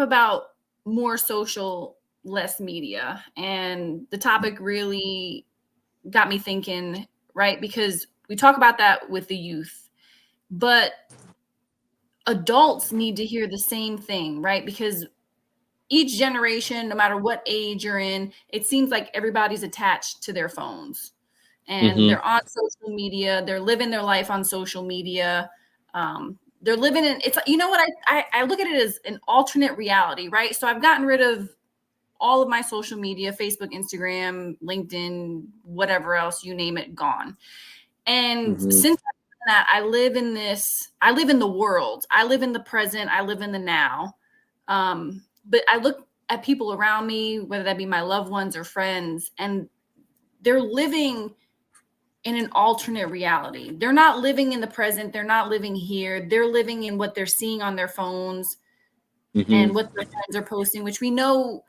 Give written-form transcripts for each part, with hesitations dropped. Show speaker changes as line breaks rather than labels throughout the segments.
About more social, less media. And the topic really got me thinking, right? Because we talk about that with the youth, but adults need to hear the same thing, right? Because each generation, no matter what age you're in, it seems like everybody's attached to their phones and
Hmm.
they're on social media. They're living their life on social media. They're living in it's you know what I look at it as an alternate reality, right? So I've gotten rid of all of my social media, Facebook, Instagram, LinkedIn, whatever else, you name it, gone. And
Hmm.
since I've done that, I live in the world. I live in the present. I live in the now. But I look at people around me, whether that be my loved ones or friends, and they're living in an alternate reality. They're not living in the present. They're not living here. They're living in what they're seeing on their phones
Hmm.
and what their friends are posting, which we know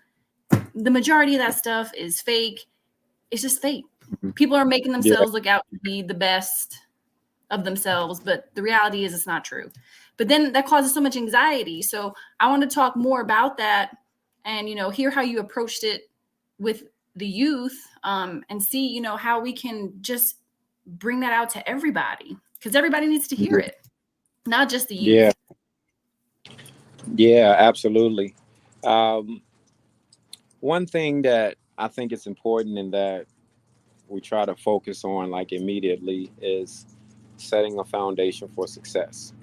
the majority of that stuff is fake. It's just fake. People are making
Yeah.
themselves look out to be the best of themselves, but the reality is it's not true. But then that causes so much anxiety. So I want to talk more about that and hear how you approached it with the youth, and see how we can just bring that out to everybody because everybody needs to hear
Yeah.
it, not just the
Yeah.
youth.
Yeah, absolutely. Um, One thing that I think is important and that we try to focus on like immediately is setting a foundation for success.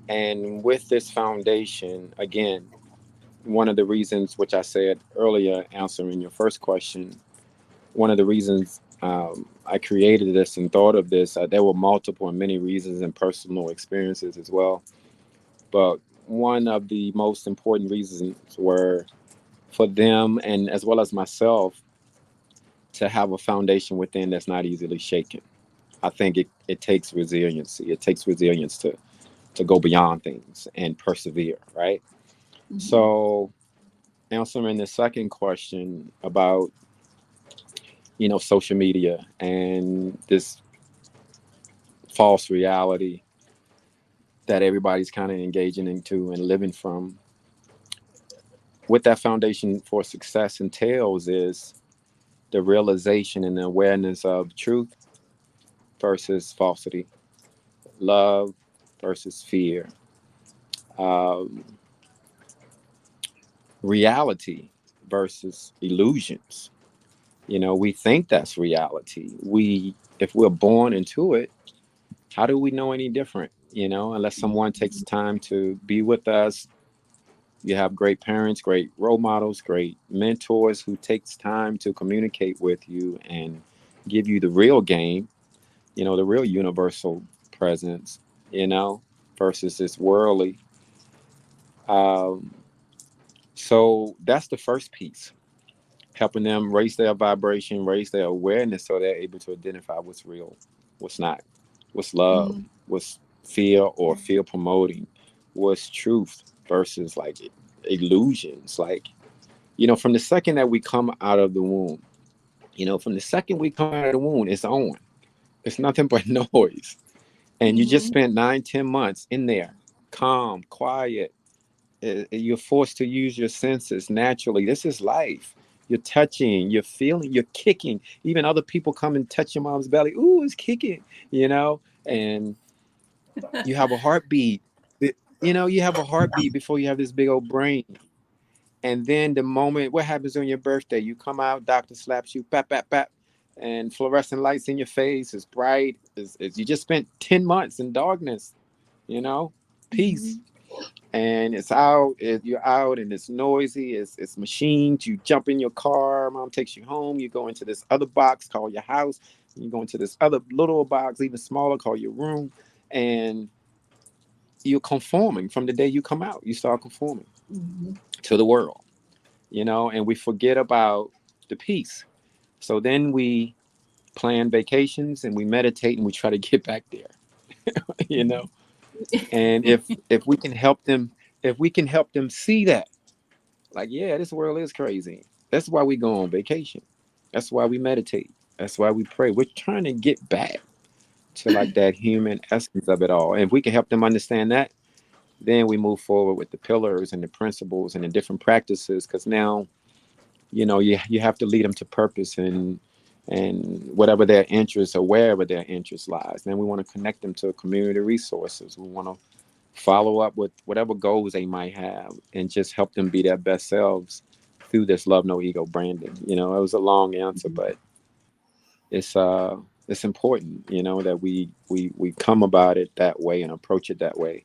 And with this foundation, again, one of the reasons which I said earlier, answering your first question, one of the reasons I created this and thought of this, there were multiple and many reasons and personal experiences as well. But one of the most important reasons were for them and as well as myself to have a foundation within that's not easily shaken. I think it takes resiliency. It takes resilience to go beyond things and persevere, right?
Mhm.
So answering the second question about, social media and this false reality that everybody's kind of engaging into and living from, what that foundation for success entails is the realization and the awareness of truth versus falsity, love versus fear, um, reality versus illusions. We think that's reality. If we're born into it, how do we know any different? Unless someone takes time to be with us. You have great parents, great role models, great mentors who takes time to communicate with you and give you the real game, the real universal presence, you know, versus this worldly. Um, so that's the first piece, helping them raise their vibration, raise their awareness so they're able to identify what's real, what's not, what's love,
Mhm.
what's fear or fear promoting, what's truth versus like illusions. Like, from the second that we come out of the womb, from the second we come out of the womb, it's on. It's nothing but noise. And you just
Mhm.
spent 9, 10 months in there, calm, quiet. You're forced to use your senses naturally. This is life. You're touching, you're feeling, you're kicking. Even other people come and touch your mom's belly. Ooh, it's kicking, and you have a heartbeat. You have a heartbeat before you have this big old brain. And then the moment, what happens on your birthday? You come out, doctor slaps you, pap, pap, pap, and fluorescent lights in your face. It's bright. You just spent 10 months in darkness, you know, peace.
Mhm.
And it's out, you're out and it's noisy. It's machines. You jump in your car. Mom takes you home. You go into this other box called your house. You go into this other little box, even smaller, called your room. And you're conforming from the day you come out. You start conforming
Mhm.
to the world, and we forget about the peace. So then we plan vacations and we meditate and we try to get back there, you know. And if we can help them, if we can help them see that, like, yeah, this world is crazy. That's why we go on vacation. That's why we meditate. That's why we pray. We're trying to get back to like that human essence of it all. And if we can help them understand that, Then we move forward with the pillars and the principles and the different practices, because now, you have to lead them to purpose and whatever their interests or wherever their interest lies. Then we want to connect them to community resources. We want to follow up with whatever goals they might have and just help them be their best selves through this Love No Ego branding. It was a long answer, but it's important, that we come about it that way and approach it that way,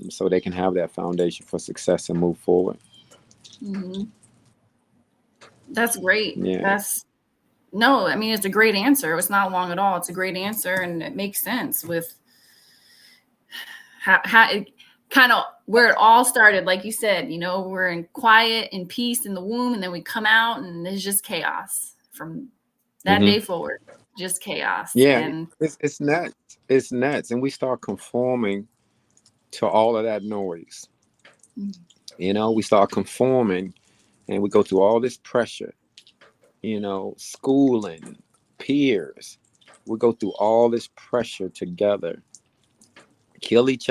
so they can have that foundation for success and move forward.
Mm-hmm. That's great.
Yeah.
No, I mean, it's a great answer. It's not long at all. It's a great answer, and it makes sense with how it kind of where it all started. Like you said, we're in quiet and peace in the womb, and then we come out, and it's just chaos from that day forward. Just chaos.
Yeah,
And
it's nuts. It's nuts, and we start conforming to all of that noise. We start conforming, and we go through all this pressure. Schooling, peers. We go through all this pressure together, kill each